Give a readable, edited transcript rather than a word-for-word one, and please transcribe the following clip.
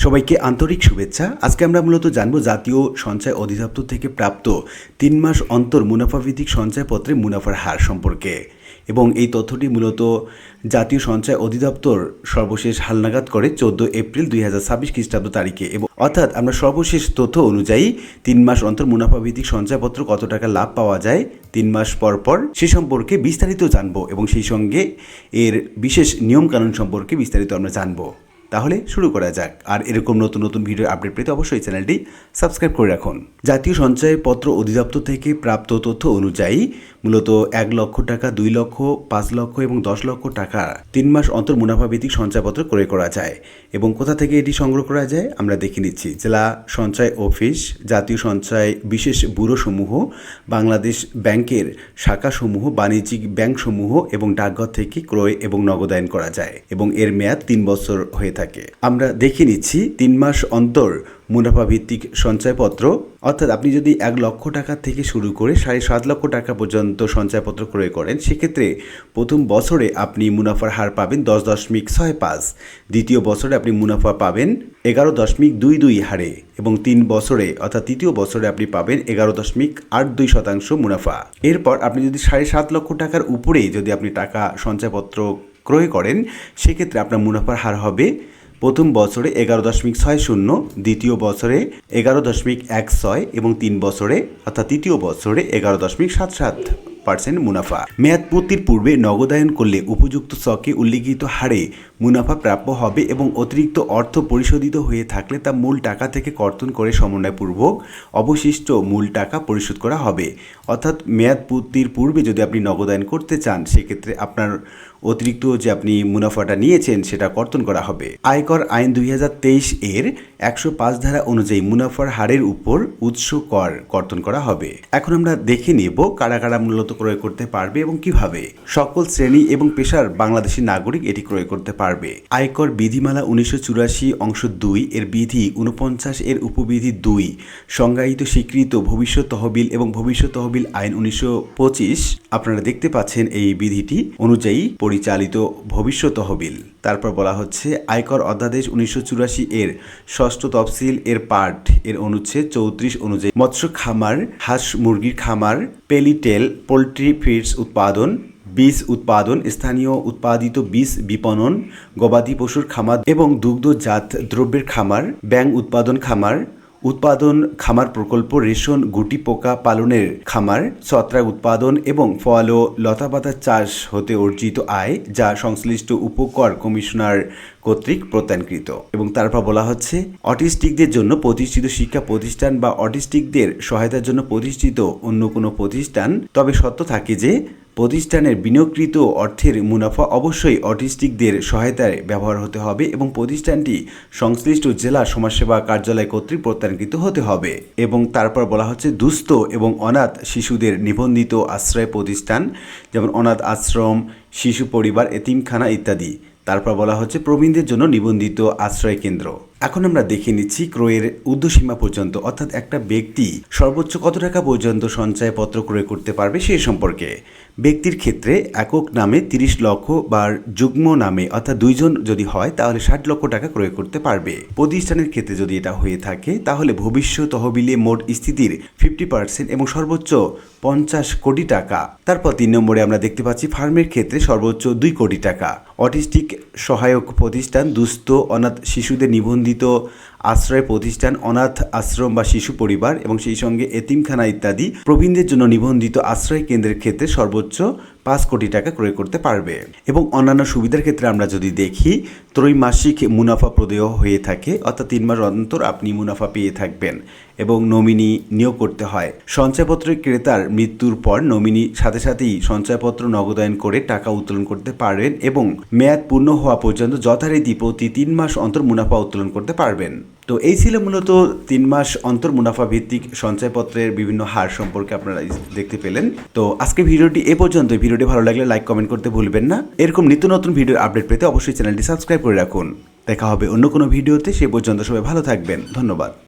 সবাইকে আন্তরিক শুভেচ্ছা। আজকে আমরা মূলত জানব জাতীয় সঞ্চয় অধিদপ্তর থেকে প্রাপ্ত ৩ মাস অন্তর মুনাফাভিত্তিক সঞ্চয়পত্রে মুনাফার হার সম্পর্কে, এবং এই তথ্যটি মূলত জাতীয় সঞ্চয় অধিদপ্তর সর্বশেষ হালনাগাদ করে 14 এপ্রিল 2026 খ্রিস্টাব্দ তারিখে। এবং অর্থাৎ আমরা সর্বশেষ তথ্য অনুযায়ী ৩ মাস অন্তর মুনাফাভিত্তিক সঞ্চয়পত্র কত টাকা লাভ পাওয়া যায় ৩ মাস পর পর সে সম্পর্কে বিস্তারিত জানব, এবং সেই সঙ্গে এর বিশেষ নিয়মকানুন সম্পর্কে বিস্তারিত আমরা জানব। তাহলে শুরু করা যাক। আর এরকম নতুন নতুন ভিডিও আপডেট পেতে অবশ্যই চ্যানেলটি সাবস্ক্রাইব করে রাখুন। জাতীয় সঞ্চয়পত্র অধিদপ্তর থেকে প্রাপ্ত তথ্য অনুযায়ী মূলত ১ লক্ষ টাকা, ২ লক্ষ, ৫ লক্ষ এবং ১০ লক্ষ টাকা ৩ মাস অন্তর মুনাফাভিত্তিক সঞ্চয়পত্র ক্রয় করা যায়। এবং কোথা থেকে এটি সংগ্রহ করা যায় আমরা দেখে নিচ্ছি। জেলা সঞ্চয় অফিস, জাতীয় সঞ্চয় বিশেষ ব্যুরোসমূহ, বাংলাদেশ ব্যাংকের শাখাসমূহ, বাণিজ্যিক ব্যাংকসমূহ এবং ডাকঘর থেকে ক্রয় এবং নগদায়ন করা যায়, এবং এর মেয়াদ ৩ বছর হয়ে থাকে। আমরা দেখে নিচ্ছি ৩ মাস অন্তর মুনাফাভিত্তিক সঞ্চয়পত্র, অর্থাৎ আপনি যদি ১ লক্ষ টাকা থেকে শুরু করে ৭.৫ লক্ষ টাকা পর্যন্ত সঞ্চয়পত্র ক্রয় করেন, সেক্ষেত্রে প্রথম বছরে আপনি মুনাফার হার পাবেন ১০.৬৫, দ্বিতীয় বছরে আপনি মুনাফা পাবেন ১১.২২ হারে, এবং ৩ বছরে অর্থাৎ তৃতীয় বছরে আপনি পাবেন ১১.৮২% মুনাফা। এরপর আপনি যদি ৭.৫ লক্ষ টাকার উপরে যদি আপনি টাকা সঞ্চয়পত্র ক্রয় করেন, সেক্ষেত্রে আপনার মুনাফার হার হবে প্রথম বছরে ১১.৬০, দ্বিতীয় বছরে ১১.১৬ এবং ৩ বছরে অর্থাৎ তৃতীয় বছরে ১১.৭৭% মুনাফা। মেয়াদ পূর্তির পূর্বে নগদায়ন করলে উপযুক্ত স্টকে উল্লিখিত হারে মুনাফা প্রাপ্য হবে, এবং অতিরিক্ত অর্থ পরিশোধিত হয়ে থাকলে তা মূল টাকা থেকে কর্তন করে সমন্বয়পূর্বক অবশিষ্ট মূল টাকা পরিশোধ করা হবে। অর্থাৎ মেয়াদ পূর্তির পূর্বে যদি আপনি নগদায়ন করতে চান, সেক্ষেত্রে আপনার অতিরিক্ত যে আপনি মুনাফাটা নিয়েছেন সেটা কর্তন করা হবে। আয়কর আইন ২০২৩ এর ১০৫ ধারা অনুযায়ী মুনাফার হারের উপর উৎস কর কর্তন করা হবে। এখন আমরা দেখে নেব কারা কারা মূলত ক্রয় করতে পারবে এবং কিভাবে। সকল শ্রেণী এবং পেশার বাংলাদেশি নাগরিক এটি ক্রয় করতে পারবে। আয়কর বিধিমালা ১৯৮৪ অংশ ২ এর বিধি ৪৯ এর উপবিধি ২ সংজ্ঞায়িত স্বীকৃত ভবিষ্যৎ তহবিল এবং ভবিষ্যৎ তহবিল আইন ১৯২৫ আপনারা দেখতে পাচ্ছেন এই বিধিটি অনুযায়ী পরিচালিত ভবিষ্যৎ তহবিল। তারপর বলা হচ্ছে আয়কর অধ্যাদেশ ১৯৮৪ এর ৬ষ্ঠ তফসিল এর পাঠ এর অনুচ্ছেদ ৩৪ অনুযায়ী মৎস্য খামার, হাঁস মুরগির খামার, পেলিটেল, পোলট্রি ফিডস উৎপাদন, বীজ উৎপাদন, স্থানীয় উৎপাদিত বীজ বিপণন, গবাদি পশুর খামার এবং দুগ্ধজাত দ্রব্যের খামার, ব্যাঙ উৎপাদন খামার, উৎপাদন খামার প্রকল্প, রেশন গুটি পোকা পালনের খামার, ছত্রাক উৎপাদন এবং ফল ও লতাপাতা চাষ হতে অর্জিত আয় যা সংশ্লিষ্ট উপকর কমিশনার কর্তৃক প্রত্যায়নকৃত। এবং তারপর বলা হচ্ছে অটিস্টিকদের জন্য প্রতিষ্ঠিত শিক্ষা প্রতিষ্ঠান বা অটিস্টিকদের সহায়তার জন্য প্রতিষ্ঠিত অন্য কোনো প্রতিষ্ঠান, তবে শর্ত থাকে যে প্রতিষ্ঠানের বিনিয়োগকৃত অর্থের মুনাফা অবশ্যই অটিস্টিকদের সহায়তায় ব্যবহার হতে হবে, এবং প্রতিষ্ঠানটি সংশ্লিষ্ট জেলা সমাজসেবা কার্যালয় কর্তৃক প্রত্যায়নকৃত হতে হবে। এবং তারপর বলা হচ্ছে দুস্থ এবং অনাথ শিশুদের নিবন্ধিত আশ্রয় প্রতিষ্ঠান, যেমন অনাথ আশ্রম, শিশু পরিবার, এতিমখানা ইত্যাদি। তারপর বলা হচ্ছে প্রবীণদের জন্য নিবন্ধিত আশ্রয় কেন্দ্র। এখন আমরা দেখে নিচ্ছি ক্রয়ের ঊর্ধ্বসীমা পর্যন্ত, অর্থাৎ একটা ব্যক্তি সর্বোচ্চ কত টাকা পর্যন্ত সঞ্চয়পত্র ক্রয় করতে পারবে সে সম্পর্কে। ব্যক্তির ক্ষেত্রে একক নামে ৩০ লক্ষ বা যুগ্ম নামে অর্থাৎ ২ জন যদি হয় তাহলে ৬০ লক্ষ টাকা ক্রয় করতে পারবে। প্রতিষ্ঠানের ক্ষেত্রে যদি এটা হয়ে থাকে তাহলে ভবিষ্যৎ তহবিলে মোট স্থিতির 50% এবং সর্বোচ্চ ৫০ কোটি টাকা। তারপর ৩ নম্বরে আমরা দেখতে পাচ্ছি ফার্মের ক্ষেত্রে সর্বোচ্চ ২ কোটি টাকা। অটিস্টিক সহায়ক প্রতিষ্ঠান, দুস্থ অনাথ শিশুদের নিবন্ধিত আশ্রয় প্রতিষ্ঠান, অনাথ আশ্রম বা শিশু পরিবার এবং সেই সঙ্গে এতিমখানা ইত্যাদি। প্রবীণদের জন্য নিবন্ধিত আশ্রয় কেন্দ্রের ক্ষেত্রে সর্বোচ্চ ৫ কোটি টাকা ক্রয় করতে পারবে। এবং অন্যান্য সুবিধার ক্ষেত্রে আমরা যদি দেখি ত্রৈমাসিক মুনাফা প্রদেয় হয়ে থাকে, অর্থাৎ ৩ মাস অন্তর আপনি মুনাফা পেয়ে থাকবেন, এবং নমিনি নিয়োগ করতে হয়। সঞ্চয়পত্রের ক্রেতার মৃত্যুর পর নমিনি সাথে সাথেই সঞ্চয়পত্র নগদায়ন করে টাকা উত্তোলন করতে পারবেন, এবং মেয়াদ পূর্ণ হওয়া পর্যন্ত যথারীতি প্রতি ৩ মাস অন্তর মুনাফা উত্তোলন করতে পারবেন। তো এই ছিল মূলত ৩ মাস অন্তর মুনাফা ভিত্তিক সঞ্চয়পত্রের বিভিন্ন হার সম্পর্কে আপনারা দেখতে পেলেন। তো আজকে ভিডিওটি এ পর্যন্ত। ভিডিওটি ভালো লাগলে লাইক কমেন্ট করতে ভুলবেন না। এরকম নিত্য নতুন ভিডিওর আপডেট পেতে অবশ্যই চ্যানেলটি সাবস্ক্রাইব করে রাখুন। দেখা হবে অন্য কোনো ভিডিওতে। সে পর্যন্ত সবাই ভালো থাকবেন। ধন্যবাদ।